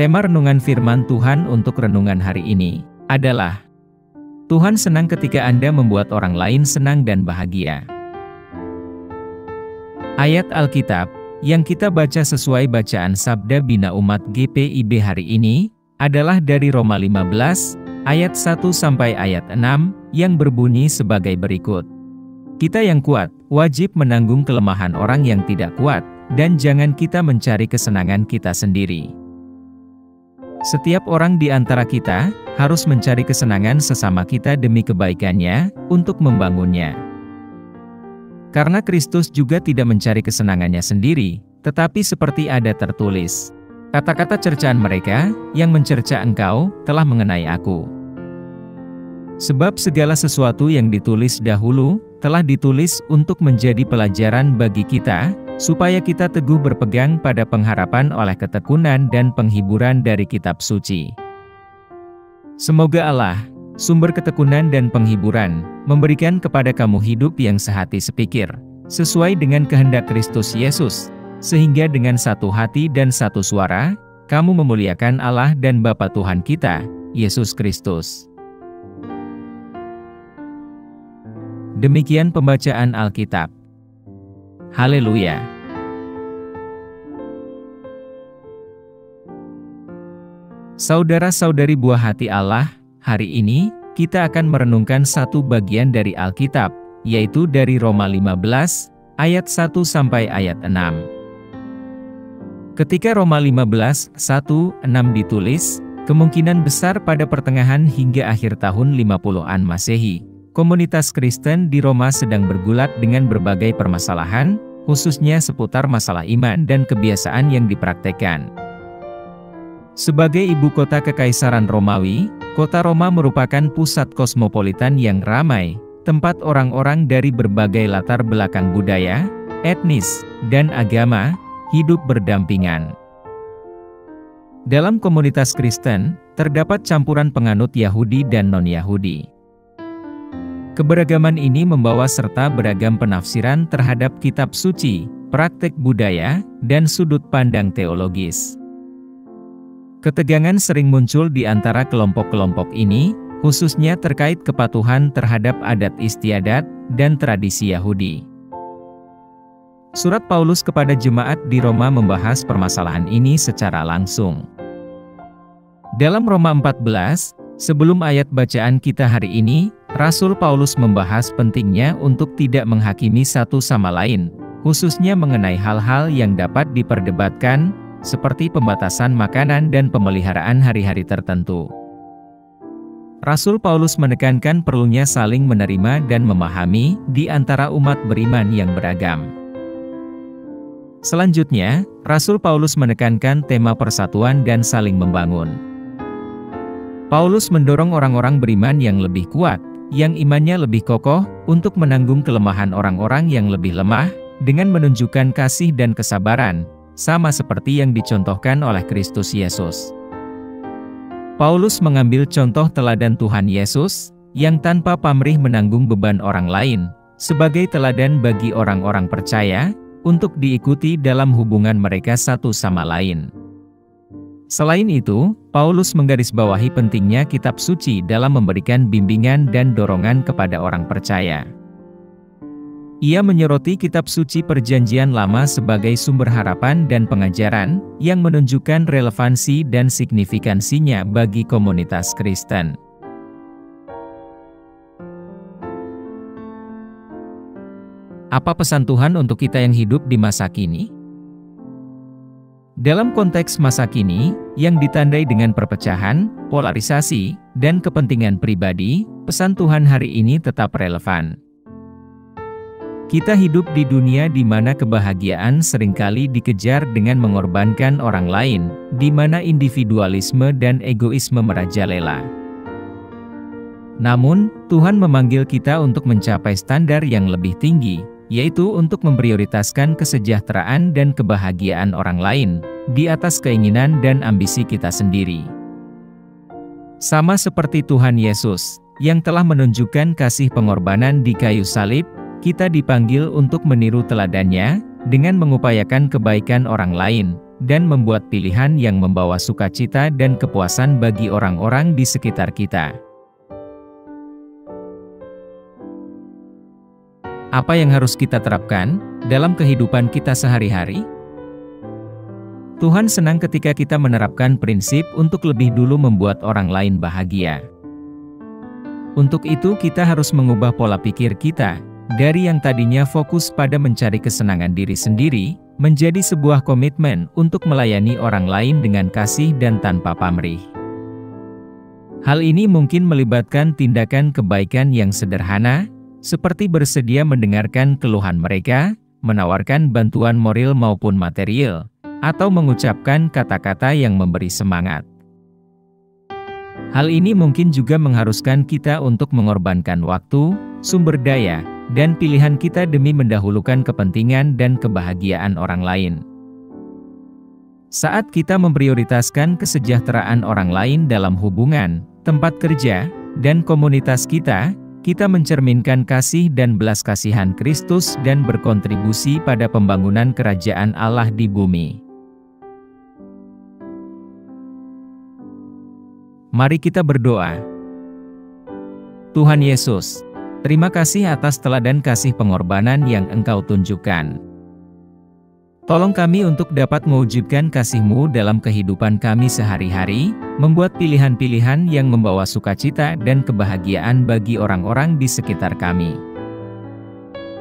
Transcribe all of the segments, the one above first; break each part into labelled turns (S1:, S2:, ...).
S1: Tema renungan firman Tuhan untuk renungan hari ini adalah Tuhan senang ketika Anda membuat orang lain senang dan bahagia. Ayat Alkitab yang kita baca sesuai bacaan Sabda Bina Umat GPIB hari ini adalah dari Roma 15 ayat 1 sampai ayat 6 yang berbunyi sebagai berikut. Kita yang kuat wajib menanggung kelemahan orang yang tidak kuat, dan jangan kita mencari kesenangan kita sendiri. Setiap orang di antara kita harus mencari kesenangan sesama kita demi kebaikannya, untuk membangunnya. Karena Kristus juga tidak mencari kesenangannya sendiri, tetapi seperti ada tertulis, kata-kata cercaan mereka, yang mencerca engkau, telah mengenai aku. Sebab segala sesuatu yang ditulis dahulu, telah ditulis untuk menjadi pelajaran bagi kita, supaya kita teguh berpegang pada pengharapan oleh ketekunan dan penghiburan dari kitab suci. Semoga Allah, sumber ketekunan dan penghiburan, memberikan kepada kamu hidup yang sehati sepikir, sesuai dengan kehendak Kristus Yesus, sehingga dengan satu hati dan satu suara, kamu memuliakan Allah dan Bapa Tuhan kita, Yesus Kristus. Demikian pembacaan Alkitab. Haleluya. Saudara-saudari buah hati Allah, hari ini kita akan merenungkan satu bagian dari Alkitab, yaitu dari Roma 15 ayat 1 sampai ayat 6. Ketika Roma 15, 1-6 ditulis, kemungkinan besar pada pertengahan hingga akhir tahun 50-an Masehi, komunitas Kristen di Roma sedang bergulat dengan berbagai permasalahan, khususnya seputar masalah iman dan kebiasaan yang dipraktekkan. Sebagai ibu kota Kekaisaran Romawi, kota Roma merupakan pusat kosmopolitan yang ramai, tempat orang-orang dari berbagai latar belakang budaya, etnis, dan agama, hidup berdampingan. Dalam komunitas Kristen, terdapat campuran penganut Yahudi dan non-Yahudi. Keberagaman ini membawa serta beragam penafsiran terhadap kitab suci, praktek budaya, dan sudut pandang teologis. Ketegangan sering muncul di antara kelompok-kelompok ini, khususnya terkait kepatuhan terhadap adat istiadat dan tradisi Yahudi. Surat Paulus kepada jemaat di Roma membahas permasalahan ini secara langsung. Dalam Roma 14, sebelum ayat bacaan kita hari ini, Rasul Paulus membahas pentingnya untuk tidak menghakimi satu sama lain, khususnya mengenai hal-hal yang dapat diperdebatkan, seperti pembatasan makanan dan pemeliharaan hari-hari tertentu. Rasul Paulus menekankan perlunya saling menerima dan memahami di antara umat beriman yang beragam. Selanjutnya, Rasul Paulus menekankan tema persatuan dan saling membangun. Paulus mendorong orang-orang beriman yang lebih kuat, yang imannya lebih kokoh, untuk menanggung kelemahan orang-orang yang lebih lemah, dengan menunjukkan kasih dan kesabaran, sama seperti yang dicontohkan oleh Kristus Yesus. Paulus mengambil contoh teladan Tuhan Yesus, yang tanpa pamrih menanggung beban orang lain, sebagai teladan bagi orang-orang percaya, untuk diikuti dalam hubungan mereka satu sama lain. Selain itu, Paulus menggarisbawahi pentingnya kitab suci dalam memberikan bimbingan dan dorongan kepada orang percaya. Ia menyoroti kitab suci Perjanjian Lama sebagai sumber harapan dan pengajaran, yang menunjukkan relevansi dan signifikansinya bagi komunitas Kristen. Apa pesan Tuhan untuk kita yang hidup di masa kini? Dalam konteks masa kini, yang ditandai dengan perpecahan, polarisasi, dan kepentingan pribadi, pesan Tuhan hari ini tetap relevan. Kita hidup di dunia di mana kebahagiaan seringkali dikejar dengan mengorbankan orang lain, di mana individualisme dan egoisme merajalela. Namun, Tuhan memanggil kita untuk mencapai standar yang lebih tinggi, yaitu untuk memprioritaskan kesejahteraan dan kebahagiaan orang lain, di atas keinginan dan ambisi kita sendiri. Sama seperti Tuhan Yesus, yang telah menunjukkan kasih pengorbanan di kayu salib, kita dipanggil untuk meniru teladannya, dengan mengupayakan kebaikan orang lain, dan membuat pilihan yang membawa sukacita dan kepuasan bagi orang-orang di sekitar kita. Apa yang harus kita terapkan dalam kehidupan kita sehari-hari? Tuhan senang ketika kita menerapkan prinsip untuk lebih dulu membuat orang lain bahagia. Untuk itu kita harus mengubah pola pikir kita, dari yang tadinya fokus pada mencari kesenangan diri sendiri, menjadi sebuah komitmen untuk melayani orang lain dengan kasih dan tanpa pamrih. Hal ini mungkin melibatkan tindakan kebaikan yang sederhana, seperti bersedia mendengarkan keluhan mereka, menawarkan bantuan moral maupun material, atau mengucapkan kata-kata yang memberi semangat. Hal ini mungkin juga mengharuskan kita untuk mengorbankan waktu, sumber daya, dan pilihan kita demi mendahulukan kepentingan dan kebahagiaan orang lain. Saat kita memprioritaskan kesejahteraan orang lain dalam hubungan, tempat kerja, dan komunitas kita, kita mencerminkan kasih dan belas kasihan Kristus dan berkontribusi pada pembangunan kerajaan Allah di bumi. Mari kita berdoa. Tuhan Yesus, terima kasih atas teladan kasih pengorbanan yang Engkau tunjukkan. Tolong kami untuk dapat mewujudkan kasih-Mu dalam kehidupan kami sehari-hari, membuat pilihan-pilihan yang membawa sukacita dan kebahagiaan bagi orang-orang di sekitar kami.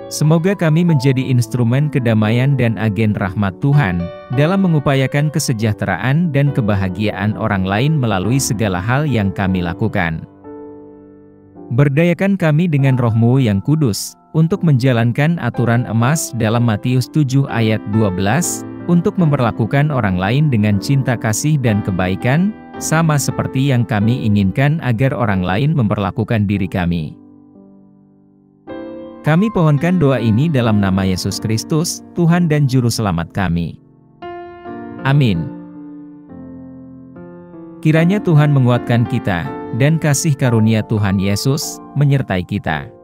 S1: Semoga kami menjadi instrumen kedamaian dan agen rahmat Tuhan, dalam mengupayakan kesejahteraan dan kebahagiaan orang lain melalui segala hal yang kami lakukan. Berdayakan kami dengan Roh-Mu yang kudus, untuk menjalankan aturan emas dalam Matius 7 ayat 12, untuk memperlakukan orang lain dengan cinta kasih dan kebaikan, sama seperti yang kami inginkan agar orang lain memperlakukan diri kami. Kami pohonkan doa ini dalam nama Yesus Kristus, Tuhan dan Juru Selamat kami. Amin. Kiranya Tuhan menguatkan kita, dan kasih karunia Tuhan Yesus menyertai kita.